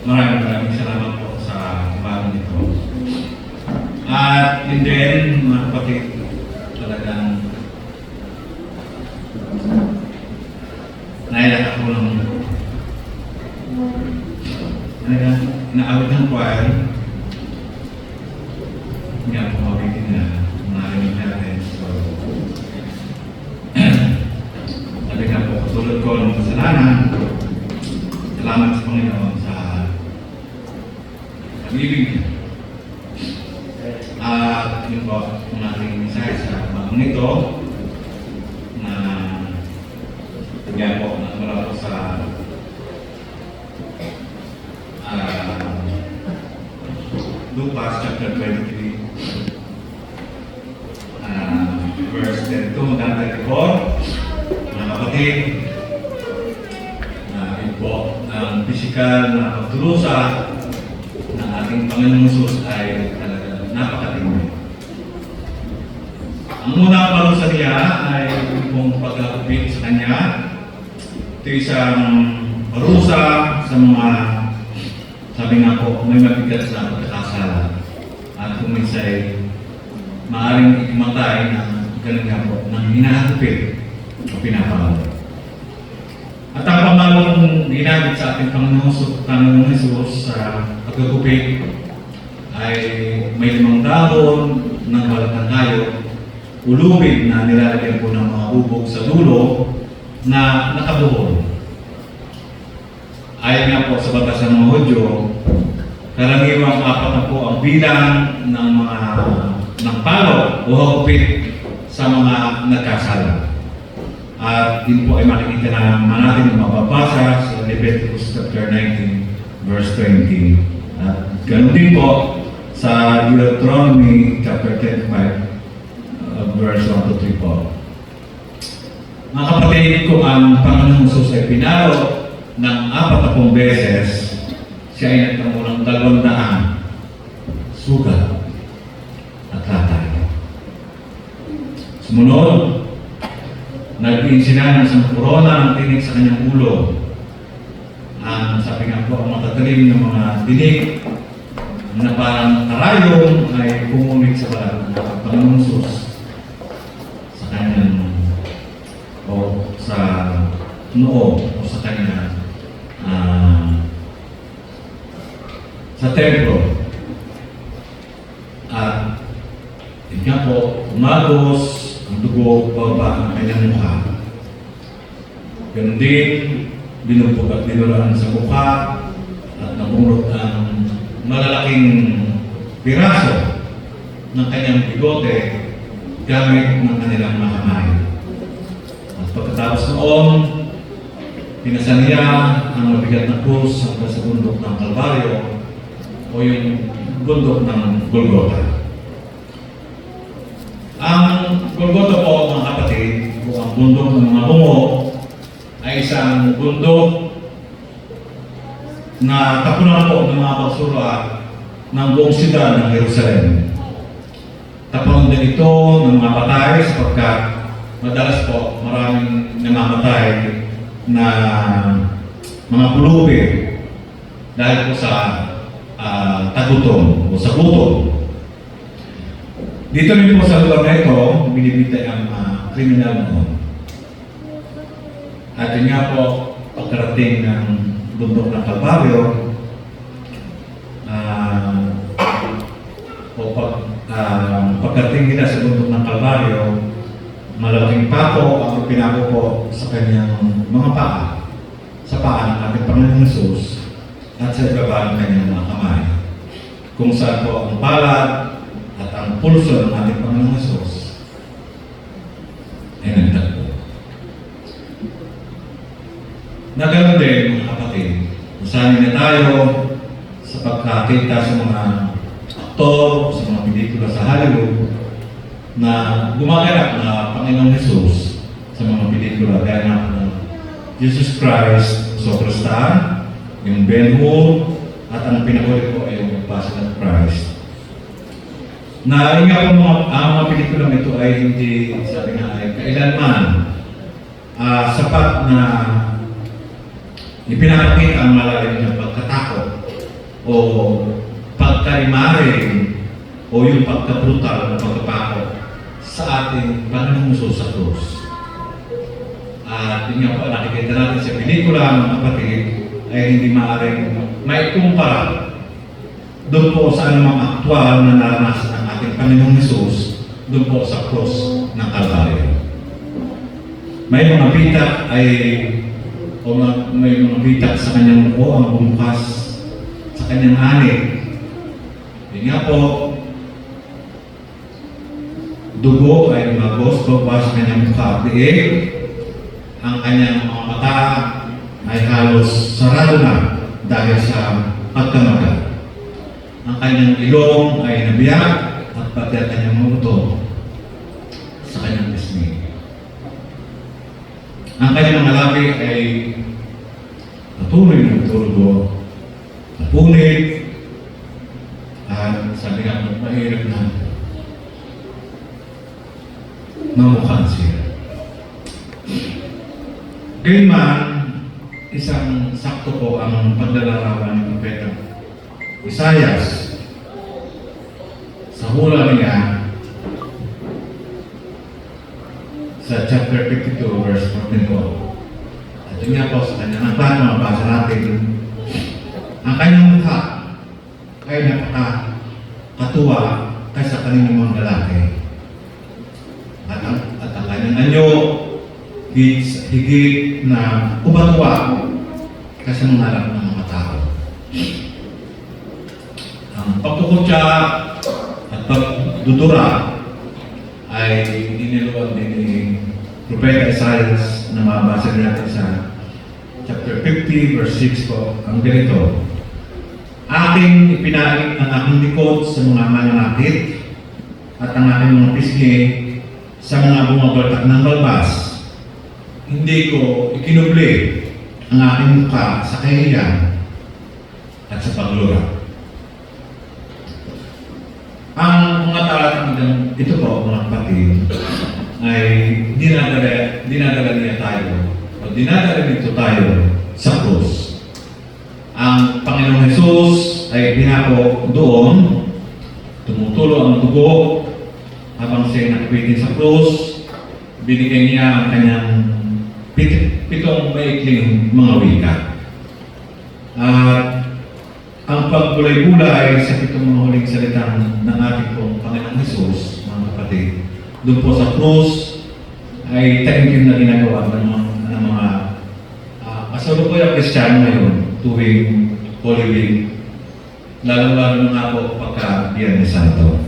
Maraming salamat po sa umagang ito. At yun din, mga kapatid, talagang naiyak ako ng inaawit ng choir. Hindi ako mabitin na maraming natin. So, sabi nga po, katulad ko ng kasalanan, salamat sa Panginoon sa pag-ibig niya. At yun po, kung ating mensahe sa umagang ito, na kaya po, nagmula po sa Lucas chapter 23, verse 32 hanggang 34. Mga kapatid, yun po, ang physical na pagtulusa ng ating Panginoong Jesus ay talaga napakatindi. Ang unang parusa niya ay yung pag-apit sa Kanya. Ito isang parusa sa mga, sabi nga po, may mabigat na pagkakasala. At kung minsay, maaaring ikimatay na ganun nga po, ng hinahagupit o pinapawala. At ang pamalong ginamit sa ating Panginoong Jesus sa pagkagupit ay may 5 dahon ng balat ng hayop, ulubid na nilalagyan po ng mga ubog sa dulo na nakabuhol. Ayon nga po sa batas ng mga Hudyo, karaniwang 4 na po ang bilang ng palo o hagupit sa mga nagkasala. At din po ay makikita naman natin yung mababasa sa Leviticus chapter 19 verse 20. At ganoon din po sa Deuteronomy chapter 25 verse 1 to 3 po. Mga kapatid, kung ang Panginoong Jesus ay pinalo ng 40 beses, siya ay nagkamulang 200 sugat at latay. Sumunod, nag-iinsinan ng isang korona ng tinig sa kanyang ulo. Ang sabi nga po, ang matatalim ng mga dinig na parang karayong ay pumunit sa balat ng Panginoong Jesus sa kanyang o sa noo o sa kanyang sa templo. At yun nga po, umagos ang dugo baba ng kanyang mukha. Ganun din, binugbog at binulaan sa mukha at nabunot ang malalaking piraso ng kanyang bigote gamit ng kanilang mga kamay. At pagkatapos noon, pinasan niya ang mabigat na krus hanggang sa bundok ng Kalbaryo o yung bundok ng Golgotha. Ang Golgotha po, mga kapatid, o ang bundok ng mga bungo, ay isang bundok na tapunan po ng mga basura ng buong siyudad ng Jerusalem. Tapunan din ito ng mga patay sapagkat madalas po maraming namamatay na mga pulubi dahil po sa tagutom o sa gutom. Dito rin po sa lugar na ito, binibitay ang kriminal noon. At yun nga po, pagkarating ng bundok ng Kalbaryo, pagkarating nila sa bundok ng Kalbaryo, malaking pako ang pinako po sa kanyang mga paa, sa paa ng ating Panginoong Jesus at sa ibaba ng kanyang mga kamay. Kung saan po ang palad at ang pulso ng ating Panginoong Jesus ay nagtagpo. Na ganoon din, mga kapatid, usahin na tayo sa pagkakita sa mga aktor, sa mga pelikula sa Hollywood na gumaganap na Panginoong Jesus sa mga pelikula. Kaya nga ng Jesus Christ Superstar, yung Ben Hur, at ang pinakuli ko ay yung Passion of Christ. Na nga po ang mga pelikula ito ay hindi, sabi nga ay kailanman sapat na ipinakakita ang malalim ng pagkatakot o pagkarimarin o yung pagkabrutal o pagkapako sa ating Panginoong Hesus sa krus. At yun nga po, nakikita natin sa pelikula, mga kapatid, ay hindi maaaring maikumpara doon po sa anumang aktwal na naranasan ng ating Panginoong Hesus doon po sa krus ng Kalbaryo. May mga bitak may mga bitak sa kanyang mukha ang bumukas sa kanyang anit. Yun nga po, dugo ay lumagos pa sa kanyang mukha at liig. Ang kanyang mga mata ay halos sarado na dahil sa pagkamaga. Ang kanyang ilong ay nabiyak at pati ang kanyang muto sa kanyang pisngi. Ang kanyang mga labi ay patuloy na turbo, napunit, at sabi nga po, mahirap na mamukhaan siya. Gayunman, isang sakto po ang paglalarawan ng Propeta Isaias sa hula niya sa chapter 52 verse 14 po. At yun nga po sa kanyang ang mabasa natin, ang kanyang mukha ay napakatuwa kaysa kaninong mga lalaki. At ang kanyang anyo higit na kubatuwa kasi mga alam ng mga tao. Ang pagkukutya at pagdudura ay iniluwag din ni Propeta Isaias na mabasa natin sa chapter 50 verse 6 po. Ang ganito, aking ipinain ang aking likod sa mga mananakit at ang aking mga pisngi sa mga bumabaltak ng balbas. Hindi ko ikinubli ang aking mukha sa kahihiyan at sa paglura. Ang mga talatang ito po, mga kapatid, ay dinadala niya tayo o dinadala nito tayo sa krus. Ang Panginoong Hesus ay pinako doon, tumutulo ang dugo habang siya nakapitin sa krus, binigyan niya ang kanyang pitong maikling mga wika. At ang pagbulay-bulay sa pitong mga huling salitang ng ating pong Panginoong Hesus, mga kapatid, doon po sa krus ay taimtim na ginagawa ng mga kasalukuyang Kristiyano ngayon tuwing Holy Week, lalo-lalo na nga po pagka Biyernes Santo.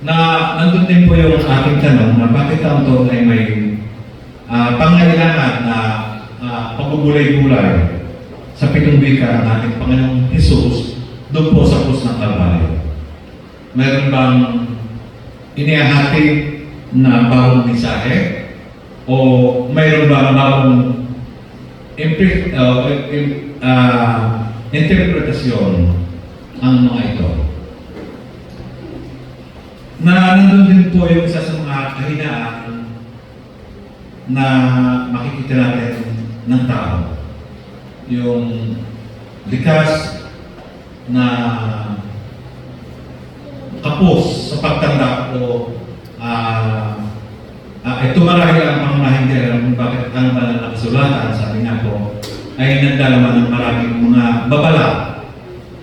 Nandun din po yung aking tanong na bakit ang ito ay may pangailangan na pagbubulay-bulay sa pitong wika ng ating Panginoong Hesus doon po sa krus ng Kalbaryo. Meron bang iniahati na bagong mensahe? O mayroon bang bagong interpretasyon ang mga ito? Na nandun din po yung isa sa mga kahinaan na makikita natin ng tao. Yung likas na kapos sa pagtanda o ito marahil ang pangunahing dahilan kung bakit ang banal na kasulatan, sabi nga po, ay nagdalaman ng maraming mga babala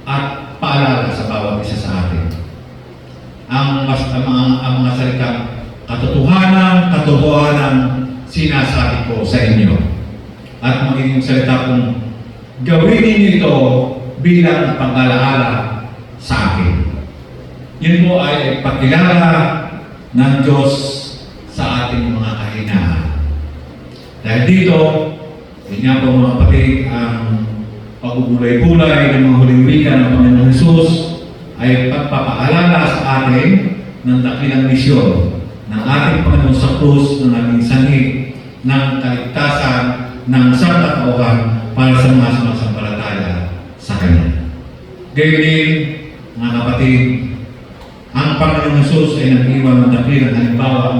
at paalala sa bawat isa sa atin. Ang mga salitang katotohanan sinasabi ko sa inyo. At magiging salita kong gawin ninyo ito bilang pag-alaala sa akin. Yun po ay pagkilala ng Diyos sa ating mga kahinaan. Dahil dito, yun nga po mga kapatid, ang pagbubulay-bulay ng mga huling wika ng Panginoong Hesus ay pagpapaalala sa atin ng dakilang misyon ng ating Panginoon sa krus na naging sanhi ng kaligtasan ng sangkatauhan para sa mga sumasampalataya sa Kanya. Gayon din, mga kapatid, ang Panginoong Hesus ay nag-iwan ng dakilang halimbawa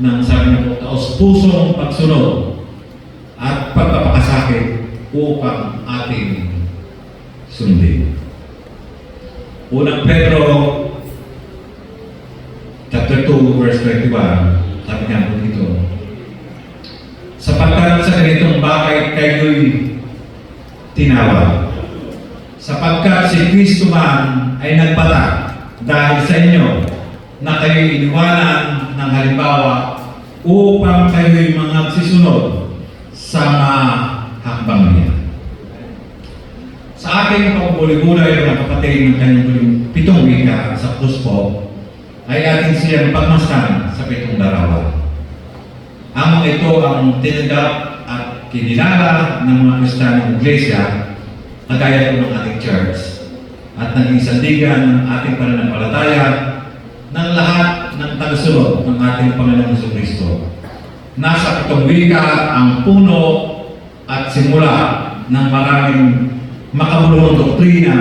ng sabi na po, taos-pusong pagsunod at pagpapakasakit upang ating sundin. Unang Pedro chapter 2 verse 21, sabi nga po dito, sapagkat sa ganitong bagay kayo'y tinawag, sapagkat si Kristo man ay nagpatag dahil sa inyo na kayo'y iniwanan ng halimbawa upang kayo'y mga sisunod sa mga hakbang niya. Sa aking pagpuli-bulay ng kapatid ng kanyang 7 wika sa Kuspo, ay atin siyang pagmasdan sa 7 larawan. Ang mga ito ang tinanggap at kinilala ng mga Kristiyanong Iglesia, kagaya po ng ating church, at naging sandigan ng ating pananampalataya ng lahat ng tagasunod ng ating Panginoong Jesucristo. Nasa 7 wika ang puno at simula ng maraming makabuluhang doktrina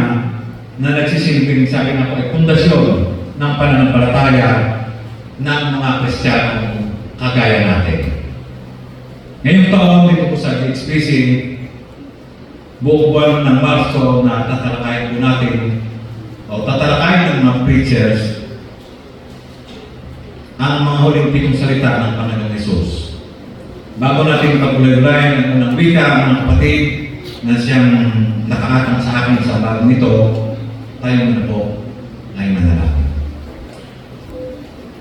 na nagsisilbing, sabi nga po, ay pundasyon ng pananampalataya ng mga Kristiyanong kagaya natin. Ngayong taon, dito po sa GHPC, buong buwan ng Marso na tatalakayin po natin o tatalakayin ng mga preachers ang mga huling 7 salita ng Panginoong Hesus. Bago natin pagulay-ulayan ang unang wika, mga kapatid, na siyang nakaatang sa akin sa bago nito, tayo muna po ay manalangin.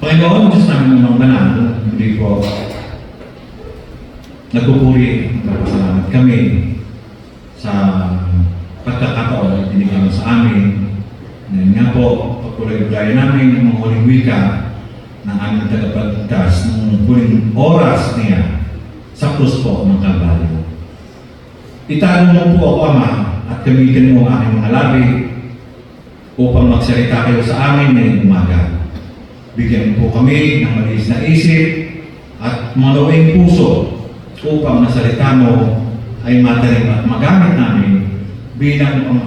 Panginoon, Diyos namin ng banal, hindi po nagpupuri, nagpapasalamat kami sa pagkakataon na binigyan mo sa amin. Ngayon nga po, pagkulay-ulayan namin ng mga huling wika ng aming tagapagligtas ng huling oras niya sa krus po ng Kalbaryo. Itago mo po ako, Ama, at gamitin mo ang aking mga labi upang magsalita kayo sa amin ngayong umaga. Bigyan po kami ng malinis na isip at malawing puso upang nasalita mo ay matalim at magamit namin bilang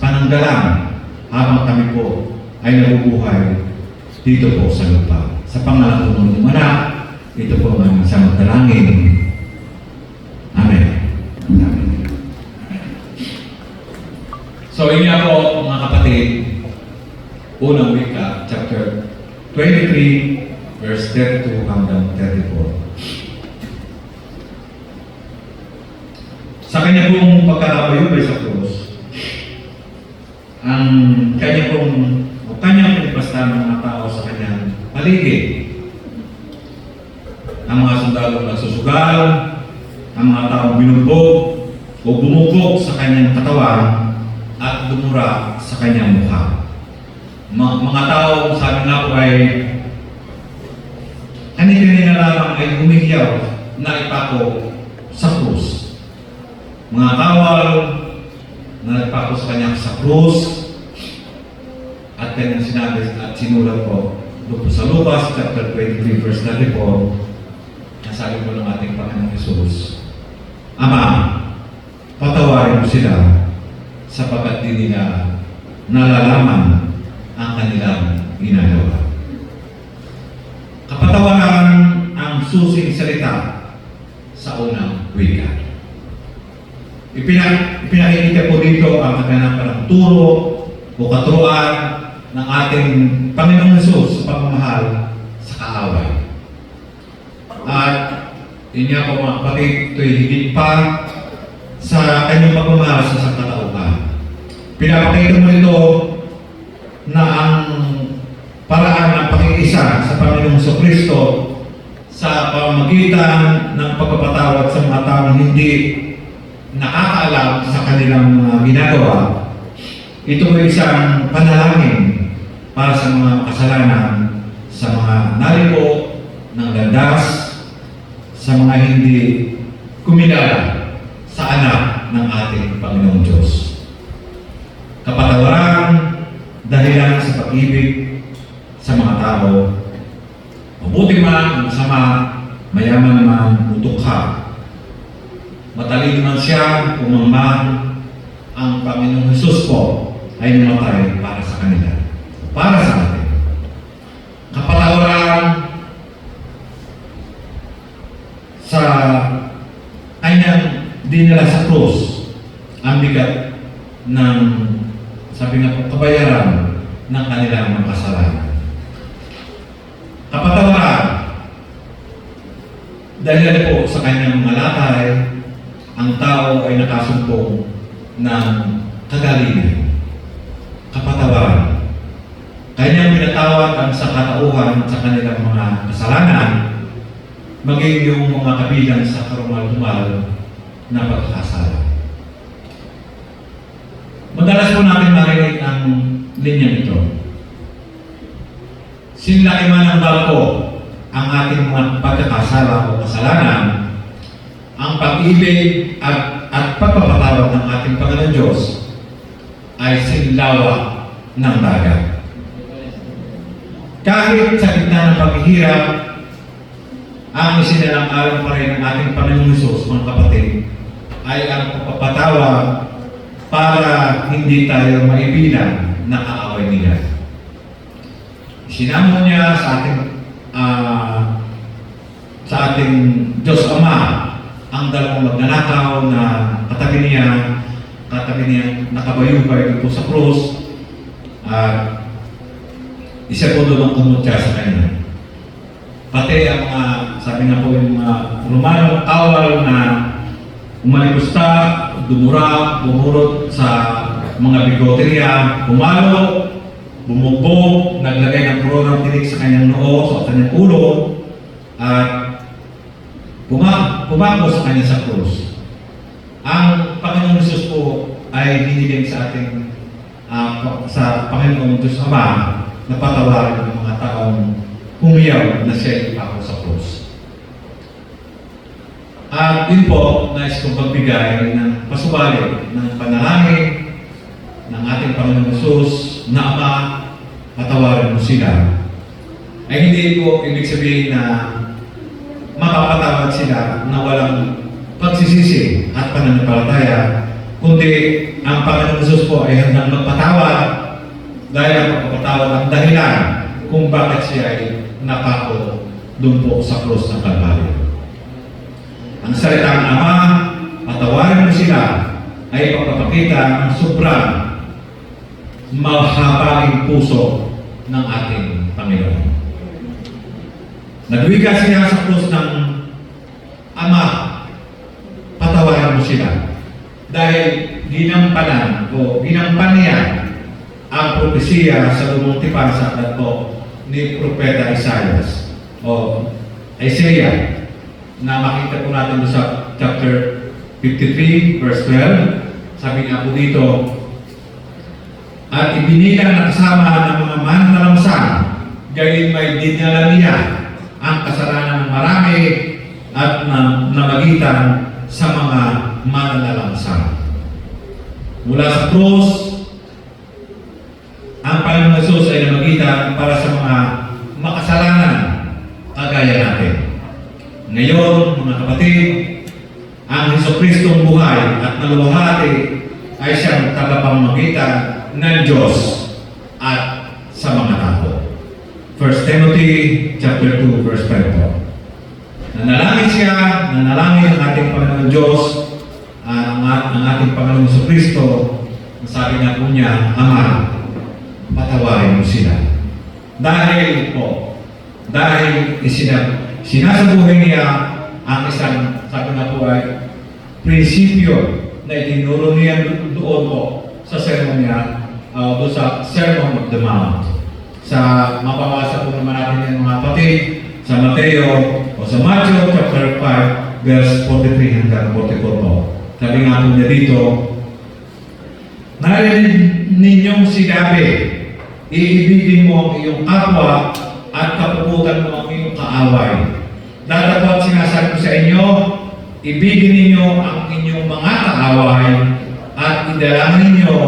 pananggalang habang kami po ay nabubuhay dito po sa lupa. Sa pangalan po ng Anak, ito po ang aming isang dalangin. Amen. Amen. So, yun nga po, mga kapatid, unang wika, chapter 23, verse 32 hanggang 34. Sa kanya pong pagkakabayubay sa krus, ang kanya pong pinipasta ng mga tao sa kanyang paligid. Ang mga sundalo nagsusugal, ang mga tao binugbog o bumubog sa kanyang katawan at dumura sa kanyang mukha. Mga tao, sabi nga po ay kanina lamang ay humihiyaw na ipako sa krus. Mga kawal na nagpako sa kanya sa krus at kanyang sinabi at sinulat po doon po sa Lucas chapter 23 verse 34 na sabi po ng ating Panginoong Hesus, Ama, patawarin mo sila sapagkat di nila nalalaman ang kanilang ginagawa. Kapatawaran ang susing salita sa unang wika. Ipinakikita po dito ang kaganapan ng turo o katuruan ng ating Panginoong Hesus sa pagmamahal sa kaaway. At yun nga po mga kapatid, ito'y higit pa sa kanyang pagmamahal sa sangkatauhan. Pinapakita mo ito na ang paraan ng pakikiisa sa Panginoong Jesucristo sa pamamagitan ng pagpapatawad sa mga taong hindi nakakaalam sa kanilang mga ginagawa. Ito ay isang panalangin para sa mga kasalanan, sa mga naliko ng landas, sa mga hindi kumilala sa anak ng ating Panginoong Diyos. Kapatawaran, dahilan sa pag-ibig sa mga tao, mabuti man, masama, mayaman man, utukha. Matalino man siya, umangman, ang Panginoong Hesus po ay namatay para sa kanila, para sa atin. Kapatawaran sa kanyang dinala sa krus, ang bigat ng, sabi nga po, kabayaran ng kanilang mga kasalanan. Kapatawaran, dahil po sa kanyang mga latay, ang tao ay nakasumpong ng kagalingan. Kapatawaran, kanyang pinatawad ang sa katauhan sa kanilang mga kasalanan, maging yung mga kabilang sa karumal-dumal na pagkakasala. Madalas po natin marinig ang linyang ito. Sinlaki man ang balko ang ating mga pagkakasala o kasalanan, ang pag-ibig at pagpapatawad ng ating Panginoon Diyos ay sinlawa ng dagat. Kahit sa gitna ng paghihirap, ang isinalang-alang pa rin ng ating Panginoon Hesus, mga kapatid, ay ang pagpapatawad para hindi tayo maibilang na kaaway nila. Sinamo niya sa ating Diyos Ama ang dalawang magnanakaw na katabi niya nakabayubay dito sa krus at isa po doon ang kumutya sa kanya. Pati ang mga, sabi nga po yung mga Romanong kawal na umalipusta, dumura, bumurot sa mga bigoterya, bumalo, bumugbog, naglagay ng koronang tinik sa kanyang noo, sa kanyang ulo, at pumako sa kanya sa krus. Ang Panginoong Hesus po ay hiniling sa ating sa Panginoong Diyos Ama na patawarin ng mga taong humiyaw na siya ipako sa krus. At yun po, nais kong pagbigay ng pasubali ng panalangin ng ating Panginoong Hesus na Ama, patawarin mo sila. Ay hindi po ibig sabihin na mapapatawad sila na walang pagsisisi at pananampalataya, kundi ang Panginoong Hesus po ay handang magpatawad dahil ang pagpapatawad ang dahilan kung bakit siya ay napako doon po sa krus ng Kalbaryo. Ang salitang Ama, patawarin mo sila, ay pagpapakita ng sobrang mahabaging puso ng ating Panginoon. Nagwiga siya sa krus ng Ama, patawarin mo sila. Dahil ginampan niya ang propesiya sa lumang tipan sa aklat po ni Propeta Isaias o Isaiah na makita po natin sa chapter 53 verse 12. Sabi nga po dito, at ibinilang na kasama ng mga mananalamsan, gayon may dinala niya ang kasalanan ng marami at namagitan sa mga mananalamsan. Mula sa krus, ang Panginoong Hesus ay namagitan para sa mga makasalanan kagaya natin. Ngayon, mga kapatid, ang Jesucristong buhay at naluwalhati ay siyang tagapamagitan ng Diyos at sa mga tao. 1 Timothy chapter 2 verse 5 po. Nanalangin siya, nanalangin ang ating Panginoon Diyos, ang ating Panginoon Jesucristo. Sabi nga po niya, Ama, patawarin mo sila. Dahil sinasabuhay niya ang isang, sabi nga po ay, prinsipyo na itinuro niya doon po sa sermon niya, doon sa Sermon of the Mount. Sa mapabasa po naman natin yung mga kapatid, sa Mateo o sa Matthew chapter 5 verse 43 hanggang 44 po. Sabi nga po niya dito, narinig ninyong sinabi, iibigin mo ang iyong kapwa at kapuputan mo ang iyong kaaway. Datapot sinasabi ko sa inyo, ibigin ninyo ang inyong mga kaaway at idalangin ninyo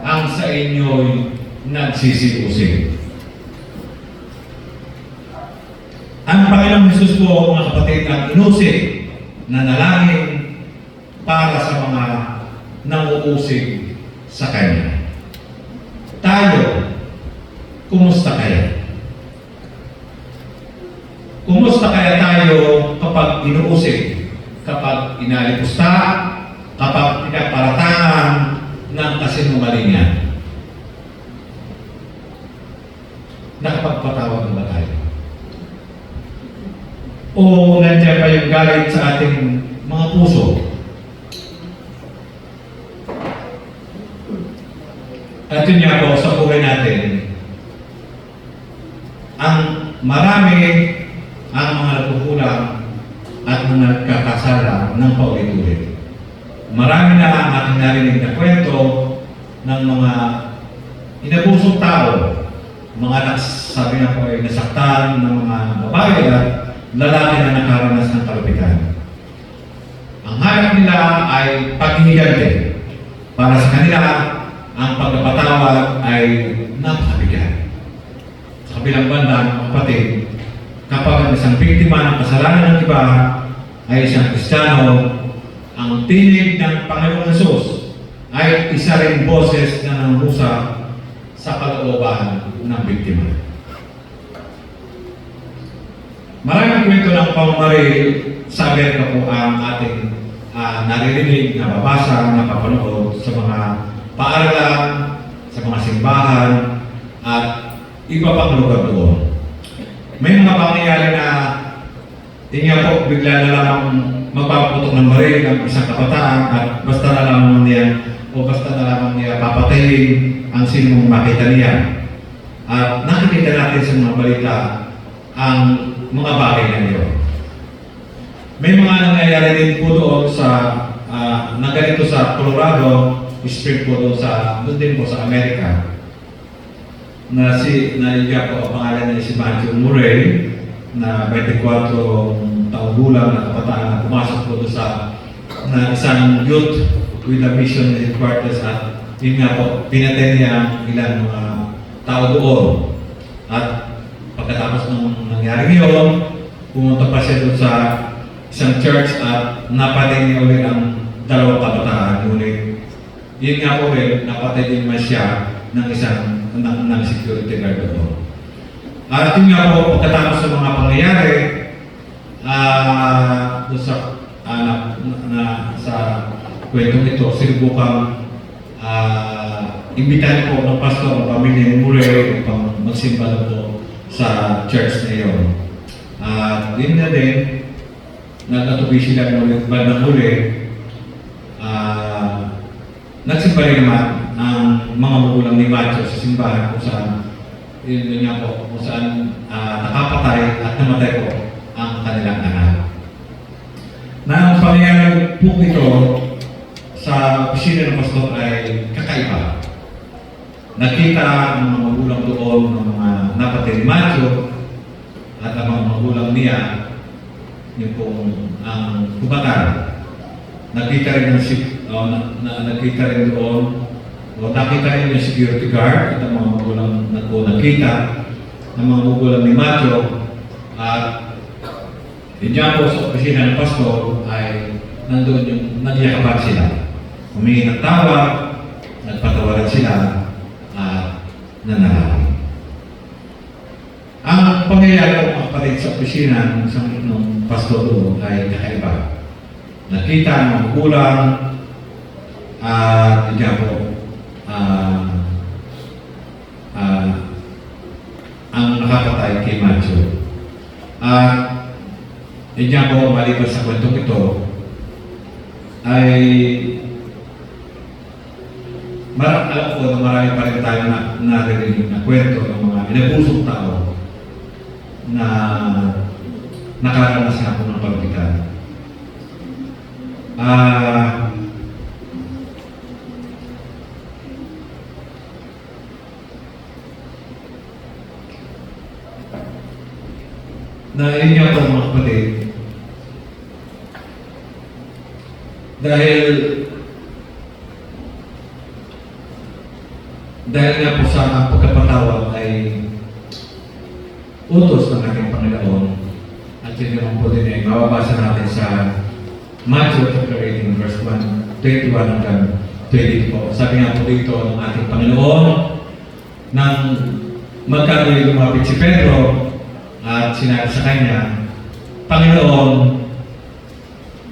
ang sa inyo'y nagsisiusig. Ang Panginoong Hesus po, mga kapatid, ang inusig na nalangin para sa mga nanguusig sa Kanya. Tayo, kumusta kaya? Kumusta kaya tayo kapag inuusig, kapag inalipusta, kapag pinaparatangan ng ng kasinungalingan. Nakapagpatawad na ba tayo? O nandiyan pa yung galit sa ating mga puso? At yun nga po sa buhay natin, ang marami ang mga nagkukulang at mga nagkakasala ng paulit-ulit. Marami na ang ating narinig na kwento ng mga inabusong tao, mga sabi nga po ay nasaktan ng mga babae at lalaki na nakaranas ng kalupitan. Ang hanap nila ay paghihigante. Para sa kanila, ang pagpapatawad ay napakabigat. Sa kabilang banda, mga kapatid, kapag ang isang biktima ng kasalanan ng iba ay isang Kristiyano, ang tinig ng Panginoong Hesus ay isa ring boses na nanghusa sa kalooban ng biktima. Maraming kwento ng pamamaril sa Amerika po ang ating naririnig, nababasa, napapanood sa mga paaralan, sa mga simbahan, at iba pang lugar doon. May mga pangyayari na tingnan po bigla na lang magpapaputok ng baril ang isang kabataan at basta na lamang niya papatayin ang sinong makita niya. At nakikita natin sa mga balita ang mga bagay na niyo. May mga nangyayari din po doon sa naganito sa Colorado, Spring po doon din po sa Amerika. Na iya po ang pangalan niya si Matthew Murray na 24 taong gulang na kabataan na pumasok po doon sa isang youth with a mission headquarters at yun nga po, pinatay niya ang ilang mga tao doon. At pagkatapos ng nangyari yun, pumunta pa siya doon sa isang church at napatay niya ulit ang dalawang kabataan. Ngunit yun nga po rin, napatay din man siya ng isang ng security guard doon. At yun nga po, pagkatapos ng mga pangyayari, doon sa kwentong ito, sinubukang imbitahan po ng pastor ang pamilya ni Murray upang magsimba na po sa church na iyon. At din na din, nagatuloy sila ng bandang huli, nagsimba rin naman ang mga magulang ni Matthew sa simbahan kung saan yun nga po, kung saan nakapatay at namatay po ang kanilang anak. Na ang pangyayari po ito sa opisina ng pastor ay kakaiba. Nakita ang mga magulang doon ng mga napatay ni Matthew at ang mga magulang niya yung pong ang kubatan. Nakita rin nakita rin doon nakita rin yung security guard at ang mga magulang nakita ng mga magulang ni Matthew at diyan po sa opisina ng pastor ay nandun yung nagyakapan sila. Humingi ng tawad, nagpatawaran sila at nanalangin. Ang pangyayari ng mga kapatid sa opisina ng pastor doon ay kakaiba. Nakita ang mga magulang at diyan po ang nakapatay kay Matthew. At diyan po maliban sa kwentong ito ay alam ko na marami pa rin tayo na narinig na kwento ng mga inabusong tao na nakaranas na po ng pagbitan. Na yun nga po mga kapatid, dahil nga po sa pagkapatawad ay utos ng ating Panginoon at yun naman po din ay mababasa natin sa Matthew chapter 18 verse 21 hanggang 22 po. Sabi nga po dito ng ating Panginoon nang magkagaling lumapit si Pedro at sinabi sa kanya, Panginoon,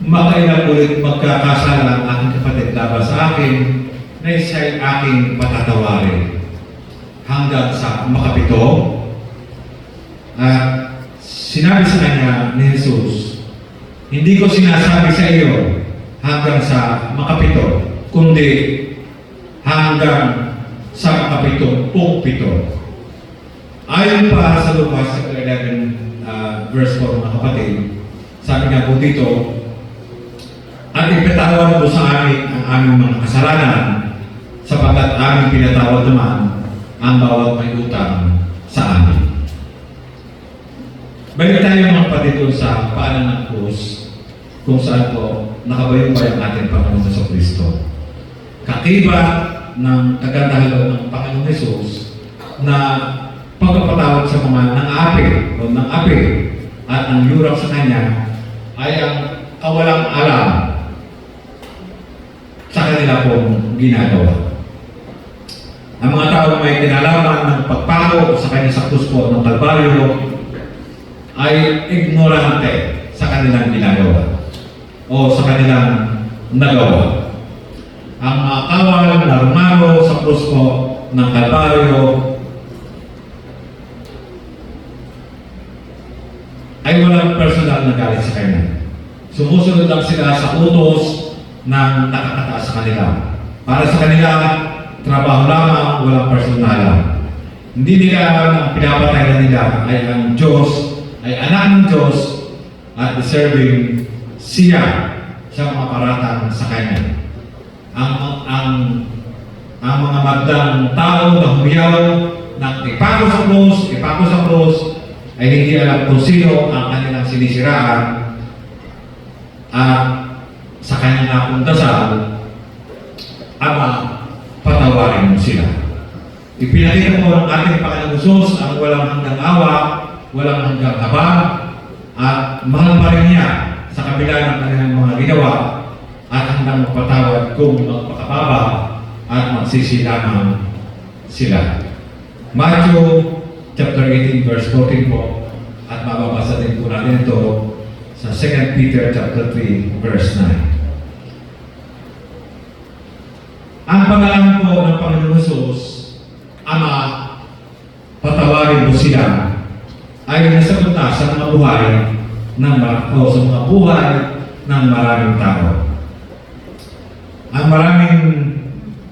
makailang ulit magkakasala ang aking kapatid laban sa akin, na siya'y aking patatawarin hanggang sa makapito. At sinabi sa kanya ni Jesus, hindi ko sinasabi sa iyo hanggang sa makapito, kundi hanggang sa makapito-pito. Ayon pa sa Lucas chapter 11, verse 4, mga kapatid, sabi nga po dito, at ipatawad mo sa amin ang aming mga kasalanan, sapagkat aming pinatawad naman ang bawat may utang sa amin. Balik tayo mga kapatid doon sa paanan ng krus, kung saan po nakabayubay ang ating Panginoon sa Kristo. Kakibat ng kagandahan ng Panginoon Jesus na pagpapatawad sa mga nang-api o nang-api at ang yurang sa Kanya ay ang kawalang alam sa kanila pong ginagawa. Ang mga tao may kinalaman ng pagpako sa Kanya sa krus po ng Kalbaryo ay ignorante sa kanilang ginagawa o sa kanilang nagawa. Ang mga kawal na rumaro sa krus po ng Kalbaryo ay walang personal na galit sa Kanya. Sumusunod lang sila sa utos ng nakakataas sa kanila. Para sa kanila, trabaho lamang, walang personal. Hindi nila ang pinapatay na nila ay ang Diyos, ay anak ng Diyos at deserving siya sa mga paratang sa Kanya. Ang mga magdang tao na humiyaw ng ipako sa krus, ay hindi alam kung sino ang kanilang sinisiraan at sa kanyang akong dasal, Ama, patawarin mo sila. Ipinakita mo ng ating Panginoon Jesus ang walang hanggang awa, walang hanggang habag, at mahal pa rin niya sa kabila ng kanilang mga ginawa at hanggang magpatawad kung magpakababa at magsisi lamang sila. Matthew chapter 18 verse 14 po, at mababasa din po natin ito sa 2 Peter chapter 3 verse 9. Ang pangalan po ng Panginoon Jesus, Ama, patawarin mo sila, ay nasagot na sa mga buhay ng maraming tao. Ang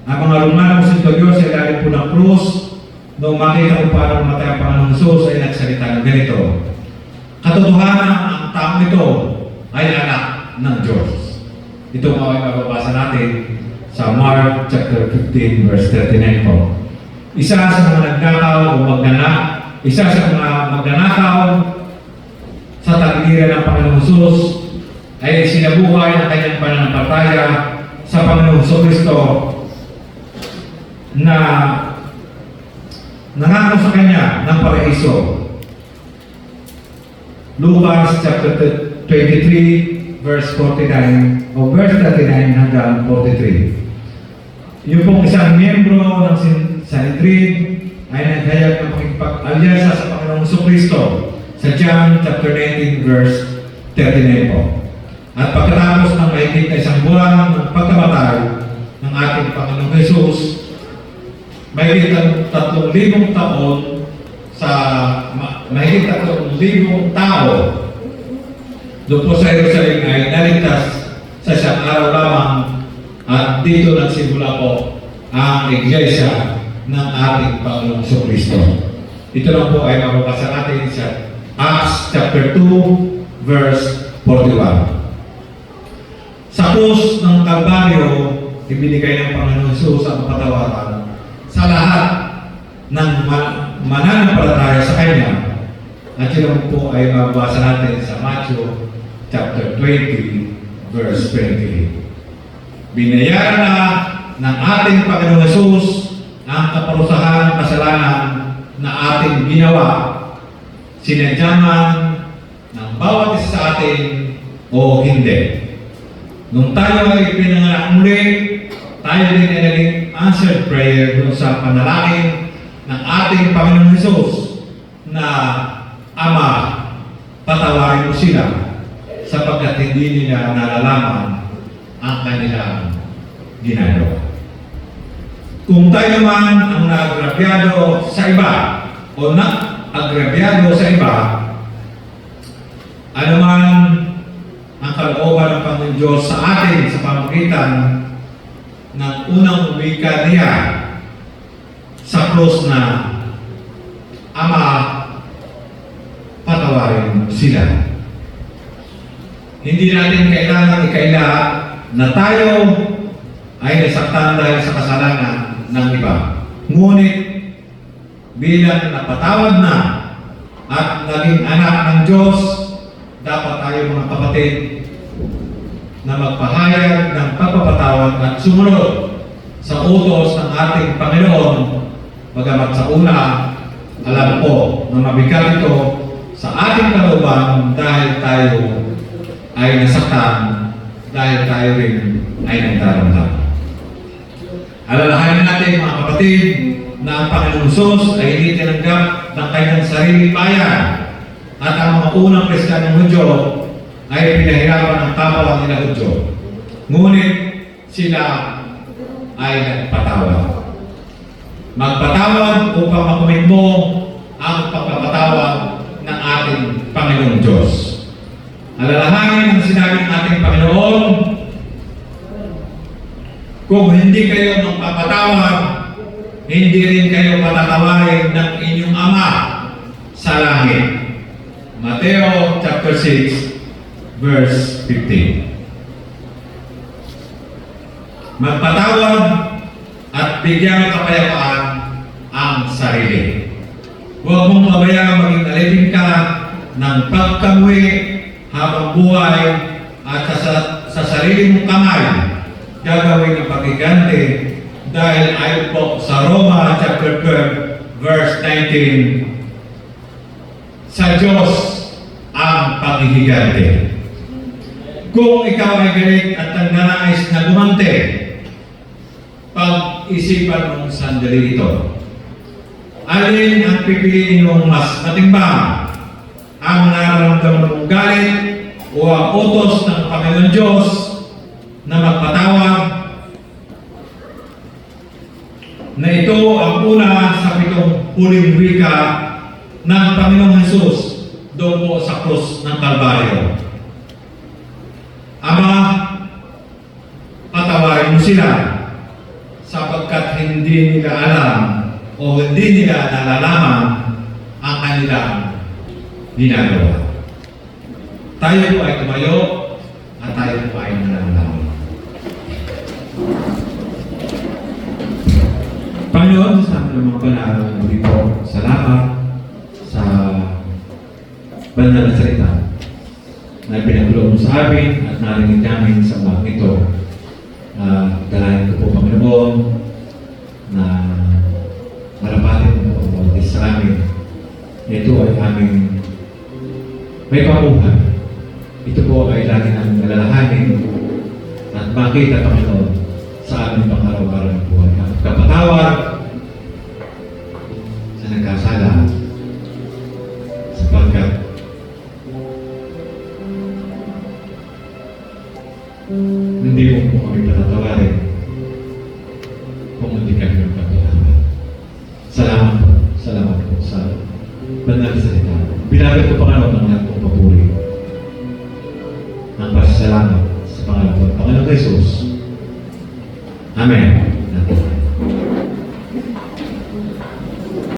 mga Romanong Senturyon sa ilalim po ng krus, noong makita ko paano matay ang Panginoon Jesus ay nagsalita ng ganito, katotohanan ang taong ito ay anak ng Diyos. Ito mga ay mababasa natin sa Mark chapter 15 verse 39 po. Isa sa mga nagnakaw o isa sa mga magnanakaw sa tagiliran ng Panginoon Jesus ay sinabuhay ang kanyang pananampalataya sa Panginoon Kristo na nangako sa Kanya ng paraiso. Lucas chapter 23 verse 49 o verse 39 hanggang 43. Yung pong isang miyembro ng Sanhedrin ay naghayag ng pakikipag-alyansa sa Panginoong Kristo sa John chapter 19 verse 39 po. At pagkatapos ng mahigit na isang buwan ng pagkamatay ng ating Panginoong Jesus, mahigit 3,000 taon sa mahigit 3,000 tao doon po sa Jerusalem ay naligtas sa isang araw lamang, at dito nagsimula po ang iglesia ng ating Panginoong Kristo. Ito lang po ay mababasa natin sa Acts chapter 2 verse 41. Sa krus ng Kalbaryo, ibinigay ng Panginoon Jesus ang kapatawaran sa lahat ng mananampalataya sa Kanya. At yun po ay mababasa natin sa Matthew chapter 20 verse 28. Binayaran na ng ating Panginoon Jesus ang kaparusahan ng kasalanan na ating ginawa, sinadyaman ng bawat isa sa atin o hindi. Nung tayo ay pinanganak muli, tayo din ay naging answered prayer doon sa panalangin ng ating Panginoon Jesus na Ama, patawarin mo sila sapagkat hindi nila nalalaman ang kanilang ginagawa. Kung tayo naman ang naagrabyado sa iba o naagrabyado sa iba, ano man ang kalooban ng Panginoon Diyos sa atin sa pamagitan ng unang wika niya sa krus na, Ama, patawarin sila. Hindi natin kailangan ikaila na tayo ay nasaktan dahil sa kasalanan ng iba. Ngunit bilang napatawad na at naging anak ng Diyos, dapat tayo mga kapatid na magpahayag ng pagpapatawad at sumunod sa utos ng ating Panginoon. Bagamat sa una, alam ko na mabigat ito sa ating kalooban dahil tayo ay nasaktan, dahil tayo rin ay nagdaramdam. Alalahanin natin mga kapatid na ang Panginoong Sus ay hindi tinanggap ng kanyang sariling bayan at ang mga unang Kristiyanong Hudyo ay pinahirapan ng kapwa nila Hudyo. Ngunit sila ay nagpatawad. Magpatawad upang makumit mo ang pagpapatawad ng ating Panginoong Diyos. Alalahanin ang sinabi ng ating Panginoon, kung hindi kayo magpapatawad, hindi rin kayo patatawarin ng inyong Ama sa langit. Mateo chapter 6, verse 15. Magpatawad at bigyan ng kapayapaan ang sarili. Huwag mong pabayaan maging alipin ka ng pagkamuwi habang buhay at sa sarili mong kamay gagawin ng pagigante dahil ayon po sa Roma chapter 12 verse 19, sa Diyos ang paghihigante. Kung ikaw ay galit at nagnanais na gumante, pag-isipan mong sandali ito. Alin ang pipiliin mong mas matimbang? Ang nararamdaman mong galit o ang utos ng Panginoon Diyos na magpatawad, na ito ang una sa 7 huling wika ng Panginoong Hesus doon po sa krus ng Kalbaryo. Ama, patawarin mo sila sapagkat hindi nila alam o hindi nila nalalaman ang kanilang ginagawa. Tayo po ay tumayo at tayo po ay nananalaman. Panginoon, sa aming mga banal na dito, salamat sa banal na salita na pinagulong mo sa amin at narinig namin sa mga ito. Dalayan ko po, Panginoon, na marapatin mo ang mga sa amin. Ito ay aming may pamuhan. Ito po ay lagi namin nalalahanin at makita, Panginoon, sa aming pang-araw-araw ng buhay. At kapatawad sa nagkasala sapagkat hindi mo po kami patatawarin kung hindi kami magpapatawad. Salamat po sa banal na salita. Pinabit ko Panginoon ng lahat kong papuri. Ang pasasalamat sa pangalan ko, Panginoon Jesus. Amen.